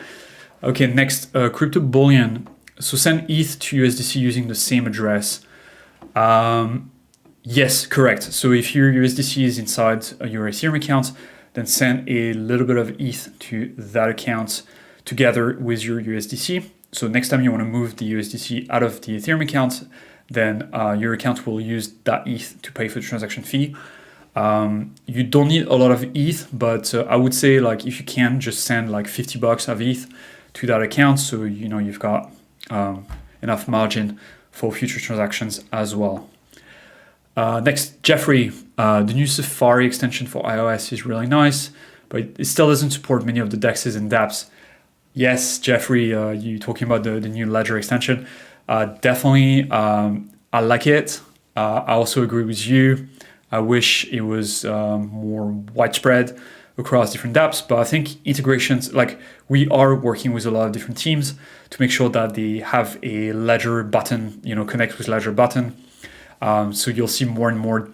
Okay, next, crypto bullion. So send ETH to USDC using the same address. Yes, correct. So if your USDC is inside your Ethereum account, then send a little bit of ETH to that account together with your USDC. So next time you want to move the USDC out of the Ethereum account, then your account will use that ETH to pay for the transaction fee. You don't need a lot of ETH, but I would say like if you can, just send like $50 of ETH to that account, so you've got enough margin for future transactions as well. Next, Jeffrey, the new Safari extension for iOS is really nice, but it still doesn't support many of the DEXs and dApps. Yes, Jeffrey, you talking about the new Ledger extension. Definitely, I like it. I also agree with you. I wish it was more widespread across different dApps, but I think integrations, like we are working with a lot of different teams to make sure that they have a Ledger button, connect with Ledger button. So you'll see more and more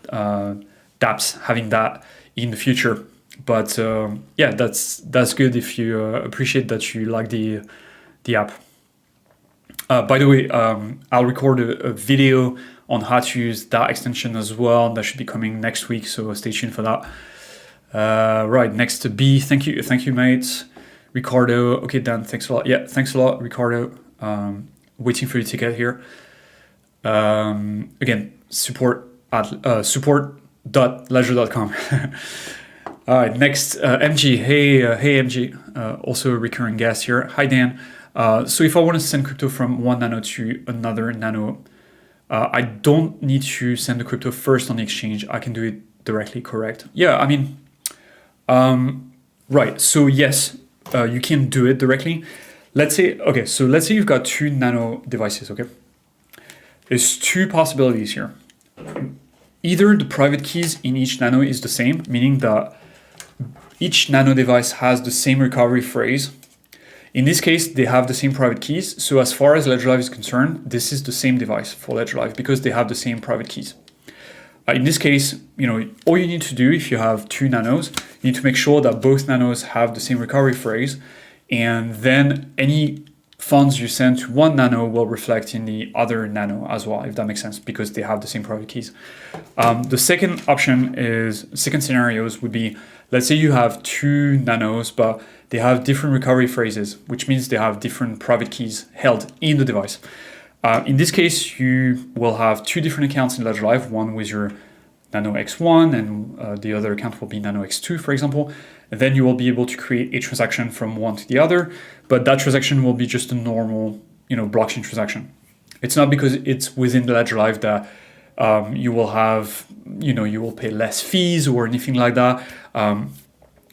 dApps having that in the future. But yeah, that's good if you appreciate that you like the app. By the way, I'll record a video on how to use that extension as well. That should be coming next week, so stay tuned for that. Right, next to B, thank you, mate. Ricardo, okay, Dan, thanks a lot. Yeah, thanks a lot, Ricardo. Waiting for your ticket here. Again, support at support.ledger.com. All right, next, MG. Hey, MG, also a recurring guest here. Hi, Dan. So if I want to send crypto from one nano to another nano, I don't need to send the crypto first on the exchange. I can do it directly, correct? Yeah, I mean, right. So yes, you can do it directly. Let's say you've got two nano devices, okay? There's two possibilities here. Either the private keys in each nano is the same, meaning that each nano device has the same recovery phrase. In this case, they have the same private keys. So as far as Ledger Live is concerned, this is the same device for Ledger Live because they have the same private keys. In this case, all you need to do if you have two nanos, you need to make sure that both nanos have the same recovery phrase, and then any funds you send to one nano will reflect in the other nano as well, if that makes sense, because they have the same private keys. The second scenarios would be, let's say you have two nanos, but they have different recovery phrases, which means they have different private keys held in the device. In this case, you will have two different accounts in Ledger Live, one with your Nano X1 and the other account will be Nano X2, for example. And then you will be able to create a transaction from one to the other, but that transaction will be just a normal, blockchain transaction. It's not because it's within the Ledger Live that you will have, you will pay less fees or anything like that.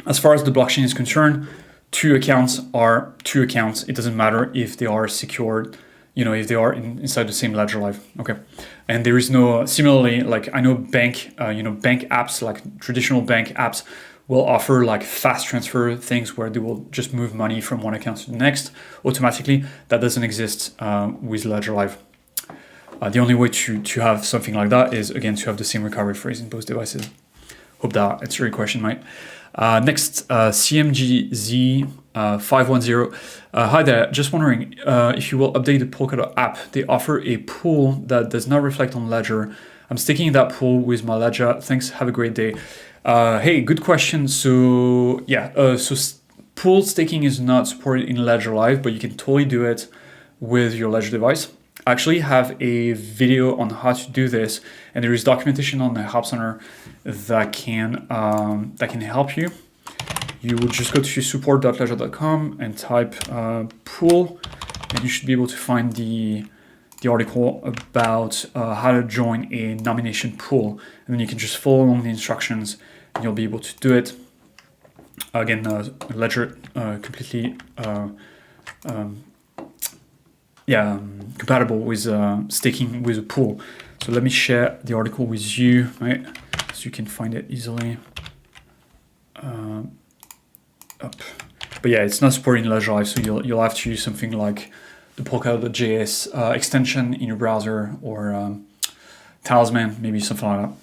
As far as the blockchain is concerned, two accounts are two accounts. It doesn't matter if they are secured, if they are inside the same Ledger Live. Okay. And there is no, similarly, like I know bank apps, like traditional bank apps will offer like fast transfer things where they will just move money from one account to the next automatically. That doesn't exist with Ledger Live. The only way to have something like that is, again, to have the same recovery phrase in both devices. Hope that answers your question, mate. Next, CMGZ 510. Hi there, just wondering if you will update the Polkadot app. They offer a pool that does not reflect on Ledger. I'm staking that pool with my Ledger. Thanks, have a great day. Hey, good question. So yeah, pool staking is not supported in Ledger Live, but you can totally do it with your Ledger device. I actually have a video on how to do this, and there is documentation on the Help Center that can help you. You will just go to support.ledger.com and type pool, and you should be able to find the article about how to join a nomination pool, and then you can just follow along the instructions and you'll be able to do it. Again, Ledger completely compatible with staking with a pool. So let me share the article with you, right? So you can find it easily. Up. But yeah, it's not supporting Ledger Live, so you'll have to use something like the Polkadot.js extension in your browser, or Talisman, maybe something like that.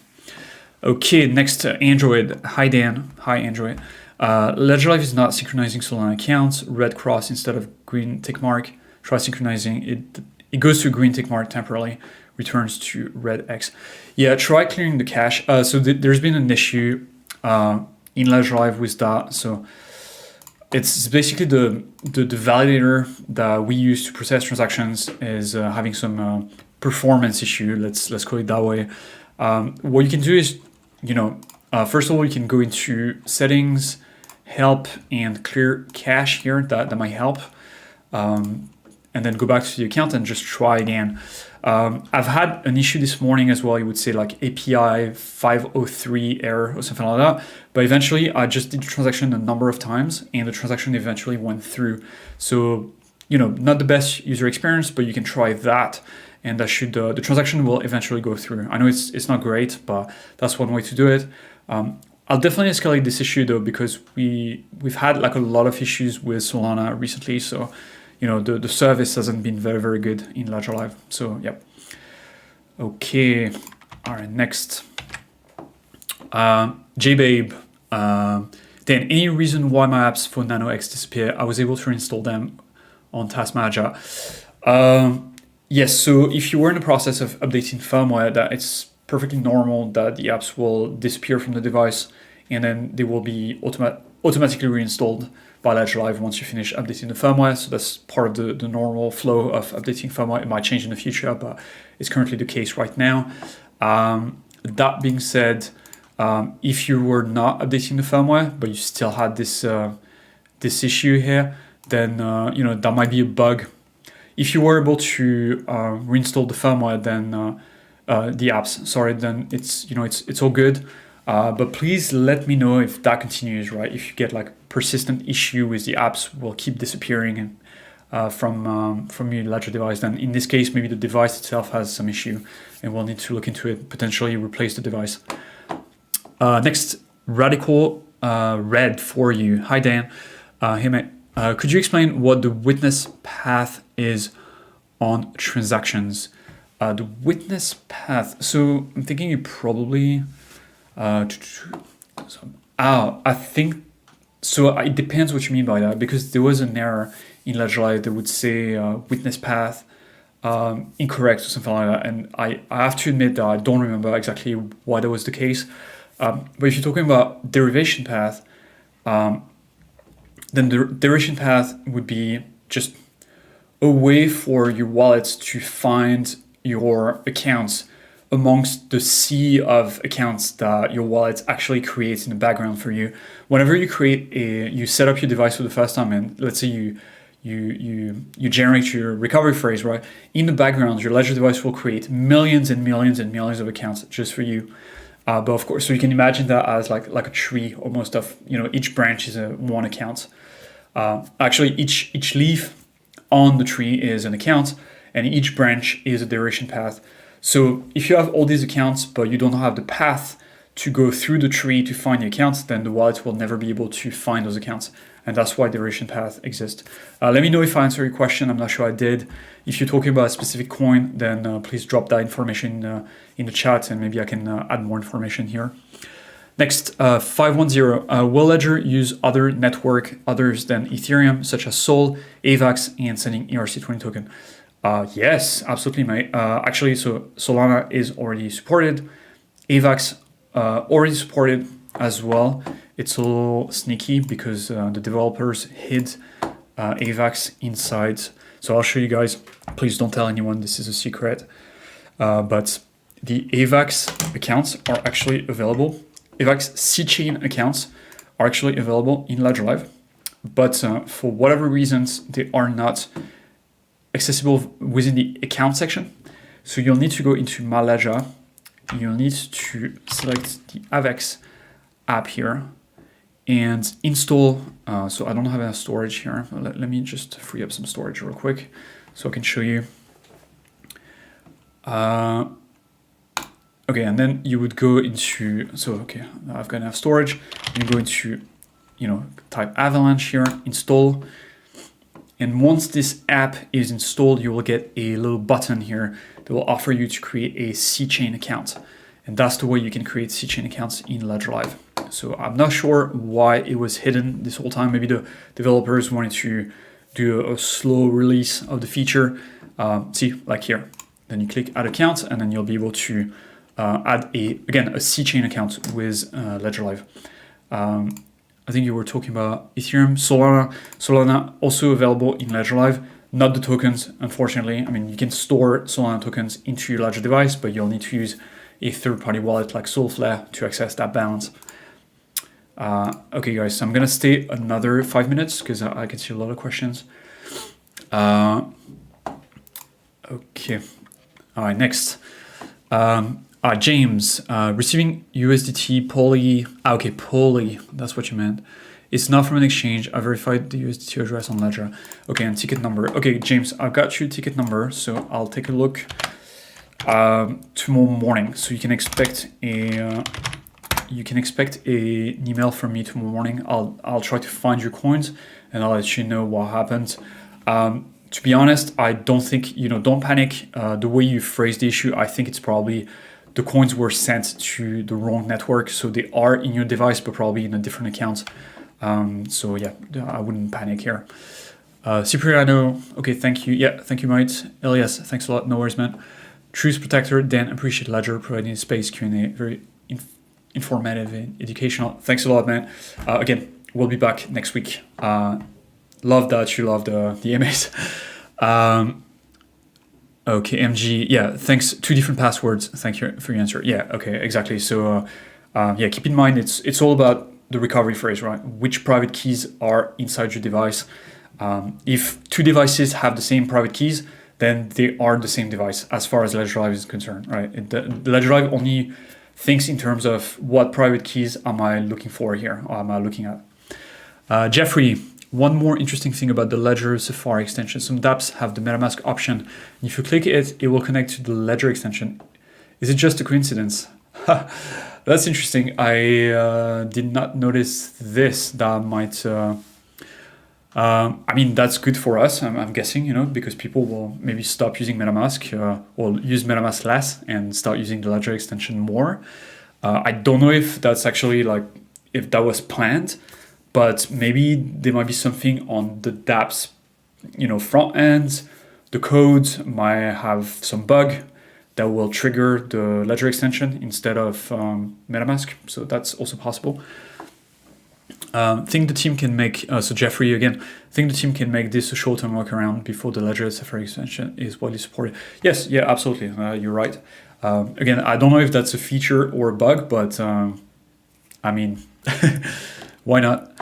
Okay, next, Android. Hi Dan. Hi Android. Ledger Live is not synchronizing Solana accounts. Red cross instead of green tick mark. Try synchronizing it. It goes to green tick mark temporarily, returns to red X. Yeah, try clearing the cache. So there's been an issue in Ledger Live with that. So it's basically the validator that we use to process transactions is having some performance issue. Let's call it that way. What you can do is, first of all, you can go into settings, help, and clear cache here. That might help. And then go back to the account and just try again. I've had an issue this morning as well. You would say like API 503 error or something like that. But eventually I just did the transaction a number of times and the transaction eventually went through. So, not the best user experience, but you can try that. And that should, the transaction will eventually go through. I know it's not great, but that's one way to do it. I'll definitely escalate this issue though, because we've had like a lot of issues with Solana recently. So, the service hasn't been very, very good in Ledger Live. So, yep. Okay. All right, next. JBabe. Then, any reason why my apps for Nano X disappear? I was able to reinstall them on Task Manager. Yes, so if you were in the process of updating firmware, that it's perfectly normal that the apps will disappear from the device and then they will be automatically reinstalled by Ledger Live once you finish updating the firmware. So that's part of the normal flow of updating firmware. It might change in the future, but it's currently the case right now. That being said, if you were not updating the firmware, but you still had this issue here, then that might be a bug. If you were able to reinstall the firmware, then the apps, sorry, then it's all good. But please let me know if that continues, right? If you get like persistent issue with the apps will keep disappearing from your Ledger device, then in this case, maybe the device itself has some issue and we'll need to look into it, potentially replace the device. Next, Radical Red for you. Hi, Dan. Hey, mate. Could you explain what the witness path is on transactions? The witness path. So I'm thinking you probably... I think so. It depends what you mean by that, because there was an error in Ledger Live that would say witness path incorrect or something like that, and I have to admit that I don't remember exactly why that was the case. But if you're talking about derivation path, then the derivation path would be just a way for your wallets to find your accounts amongst the sea of accounts that your wallet actually creates in the background for you. Whenever you set up your device for the first time, and let's say you generate your recovery phrase, right? In the background, your Ledger device will create millions and millions and millions of accounts just for you. But of course, so you can imagine that as like a tree almost of, each branch is one account. Actually, each leaf on the tree is an account, and each branch is a duration path. So if you have all these accounts, but you don't have the path to go through the tree to find the accounts, then the wallet will never be able to find those accounts. And that's why the duration path exists. Let me know if I answered your question. I'm not sure I did. If you're talking about a specific coin, then please drop that information in the chat, and maybe I can add more information here. Next, 510. Will Ledger use other network others than Ethereum, such as Sol, AVAX, and sending ERC20 token? Yes, absolutely, mate. Actually, so Solana is already supported. AVAX already supported as well. It's a little sneaky because the developers hid AVAX inside. So I'll show you guys. Please don't tell anyone, this is a secret. But the AVAX accounts are actually available. AVAX C-chain accounts are actually available in Ledger Live. But for whatever reasons, they are not accessible within the account section. So you'll need to go into My Ledger. You'll need to select the AVAX app here and install. So I don't have enough storage here. Let me just free up some storage real quick so I can show you. Okay, and then you would go into, okay, I've got enough storage. You go into, type Avalanche here, install. And once this app is installed, you will get a little button here that will offer you to create a C-chain account. And that's the way you can create C-chain accounts in Ledger Live. So I'm not sure why it was hidden this whole time. Maybe the developers wanted to do a slow release of the feature. See, like here. Then you click Add Account, and then you'll be able to add a C-chain account with Ledger Live. I think you were talking about Ethereum, Solana also available in Ledger Live, not the tokens, unfortunately. I mean, you can store Solana tokens into your Ledger device, but you'll need to use a third-party wallet like Solflare to access that balance. Okay, guys, so I'm gonna stay another 5 minutes because I can see a lot of questions. Okay, all right, next. James, receiving USDT Poly. Okay, Poly, that's what you meant. It's not from an exchange. I verified the USDT address on Ledger. Okay, and ticket number. Okay, James, I've got your ticket number, so I'll take a look tomorrow morning. So you can expect an email from me tomorrow morning. I'll try to find your coins, and I'll let you know what happened. To be honest, I don't think, don't panic. The way you phrased the issue, I think it's probably the coins were sent to the wrong network. So they are in your device, but probably in a different account. So yeah, I wouldn't panic here. Cipriano, okay, thank you. Yeah, thank you, mate. Elias, thanks a lot. No worries, man. Truth Protector, Dan, appreciate Ledger providing space, Q&A, very informative and educational. Thanks a lot, man. Again, we'll be back next week. Love that you love the MAs. Okay, MG, yeah, thanks. 2 different passwords. Thank you for your answer. Yeah, okay, exactly. So yeah, keep in mind, it's all about the recovery phrase, right? Which private keys are inside your device. If 2 devices have the same private keys, then they are the same device as far as Ledger Live is concerned, right? The Ledger Live only thinks in terms of what private keys am I looking for here, or am I looking at. Jeffrey, one more interesting thing about the Ledger Safari extension. Some dApps have the MetaMask option. If you click it, it will connect to the Ledger extension. Is it just a coincidence? That's interesting. I did not notice this. That might... I mean, that's good for us, I'm guessing, because people will maybe stop using MetaMask or use MetaMask less and start using the Ledger extension more. I don't know if that's actually if that was planned, but maybe there might be something on the dApps, front end. The code might have some bug that will trigger the Ledger extension instead of MetaMask. So that's also possible. Think the team can make, so Jeffrey again, think the team can make this a short-term workaround before the Ledger Safari extension is widely supported. Yes, yeah, absolutely, you're right. Again, I don't know if that's a feature or a bug, but I mean, why not?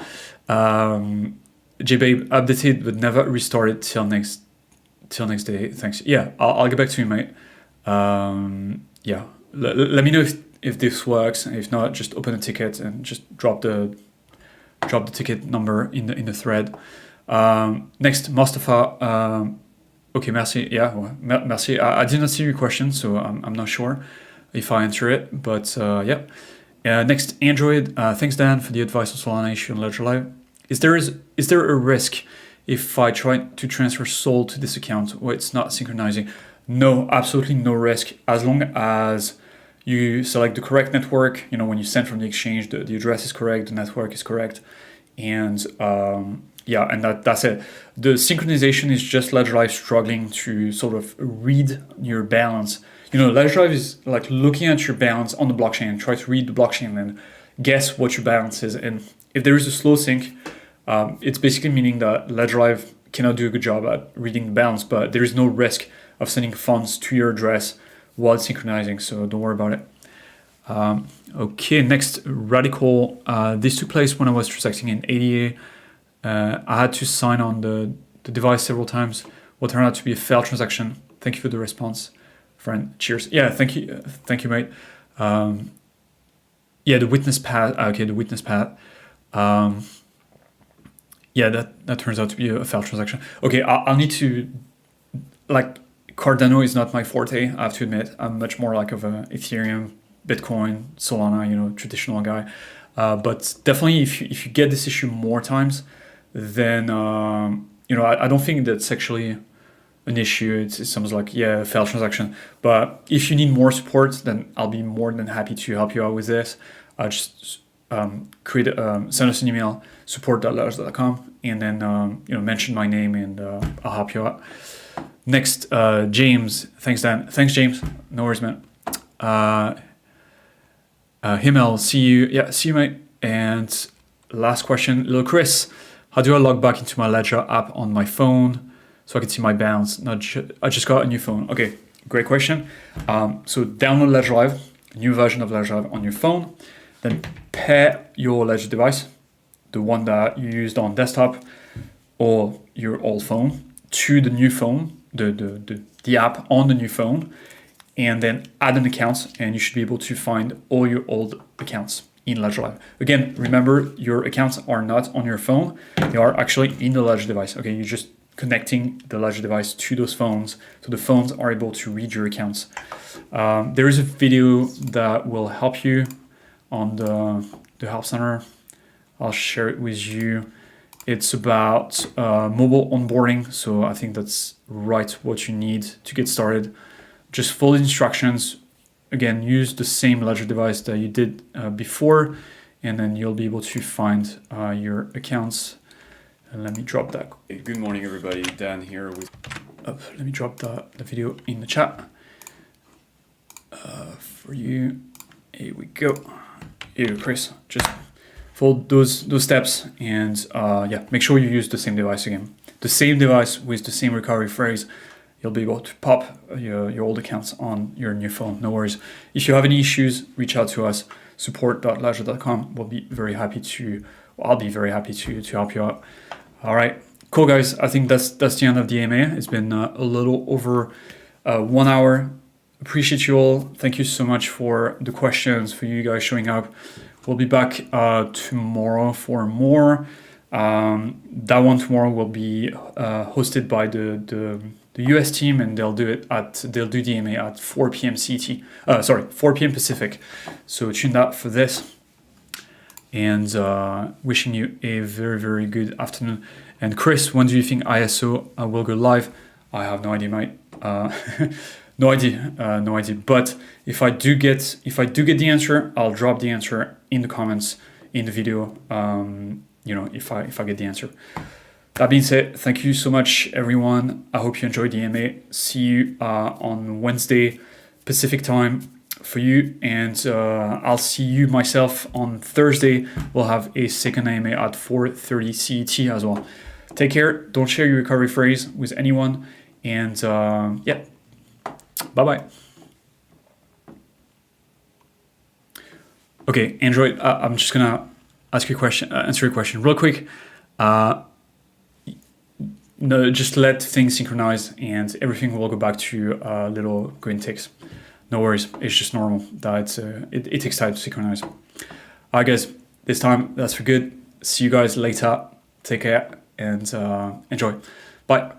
JBabe updated but never restarted till next day. Thanks. Yeah, I'll get back to you, mate. Yeah, let me know if this works. If not, just open a ticket and just drop the ticket number in the thread. Next, Mustafa. Okay, merci. Yeah, well, merci. I did not see your question, so I'm not sure if I answer it, but yeah. Next, Android. Thanks, Dan, for the advice on Solana issue on Ledger Live. Is there a risk if I try to transfer Sol to this account where it's not synchronizing? No, absolutely no risk, as long as you select the correct network. You know, when you send from the exchange, the address is correct, the network is correct, and yeah, and that's it. The synchronization is just Ledger Live struggling to sort of read your balance. You know, Ledger Live is like looking at your balance on the blockchain and try to read the blockchain and guess what your balance is. And if there is a slow sync, it's basically meaning that Ledger Live cannot do a good job at reading the balance, but there is no risk of sending funds to your address while it's synchronizing, so don't worry about it. Okay, next, Radical. This took place when I was transacting in ADA. I had to sign on the device several times. What turned out to be a failed transaction. Thank you for the response, friend. Cheers. Yeah, thank you, mate. Yeah, the witness path. Okay, the witness path. Yeah, that turns out to be a failed transaction. Okay, I'll need to, like, Cardano is not my forte, I have to admit. I'm much more like of a Ethereum, Bitcoin, Solana, you know, traditional guy. But definitely if you get this issue more times, then, you know, I don't think that's actually an issue. It sounds like, yeah, failed transaction. But if you need more support, then I'll be more than happy to help you out with this. Just send us an email, support.ledger.com, and then you know, mention my name, and I'll help you out. Next, James. Thanks, Dan. Thanks, James. No worries, man. Himmel, see you. Yeah, see you, mate. And last question, little Chris. How do I log back into my Ledger app on my phone so I can see my balance? I just got a new phone. Okay, great question. So download Ledger Live, a new version of Ledger Live on your phone. Then pair your Ledger device, the one that you used on desktop or your old phone, to the new phone, the app on the new phone, and then add an account, and you should be able to find all your old accounts in Ledger Live. Again, remember, your accounts are not on your phone, they are actually in the Ledger device. Okay, you're just connecting the Ledger device to those phones, so the phones are able to read your accounts. There is a video that will help you on the Help Center. I'll share it with you. It's about mobile onboarding, so I think that's right what you need to get started. Just follow the instructions. Again, use the same Ledger device that you did before, and then you'll be able to find your accounts. And let me drop that. Good morning, everybody. Dan here with. Let me drop the video in the chat for you. Here we go. Here, Chris. Just follow those steps, and yeah, make sure you use the same device again. The same device with the same recovery phrase. You'll be able to pop your old accounts on your new phone. No worries. If you have any issues, reach out to us. Support.ledger.com. I'll be very happy to help you out. All right, cool, guys. I think that's the end of the AMA. It's been a little over 1 hour. Appreciate you all. Thank you so much for the questions, for you guys showing up. We'll be back tomorrow for more. That one tomorrow will be hosted by the US team, and they'll do DMA at 4 p.m. CT. 4 p.m. Pacific. So tune out for this. And wishing you a very, very good afternoon. And Chris, when do you think ISO will go live? I have no idea, mate. No idea. But if I do get the answer, I'll drop the answer in the comments in the video. You know, if I get the answer. That being said, thank you so much, everyone. I hope you enjoyed the AMA. See you on Wednesday Pacific time. for you, and I'll see you myself on Thursday. We'll have a second AMA at 4:30 CET as well. Take care. Don't share your recovery phrase with anyone, and yeah, bye-bye. Okay, Android, I'm just gonna answer your question real quick. No, just let things synchronize and everything will go back to little green ticks. No worries, it's just normal that it takes time to synchronize. All right, guys, this time that's for good. See you guys later. Take care and enjoy. Bye.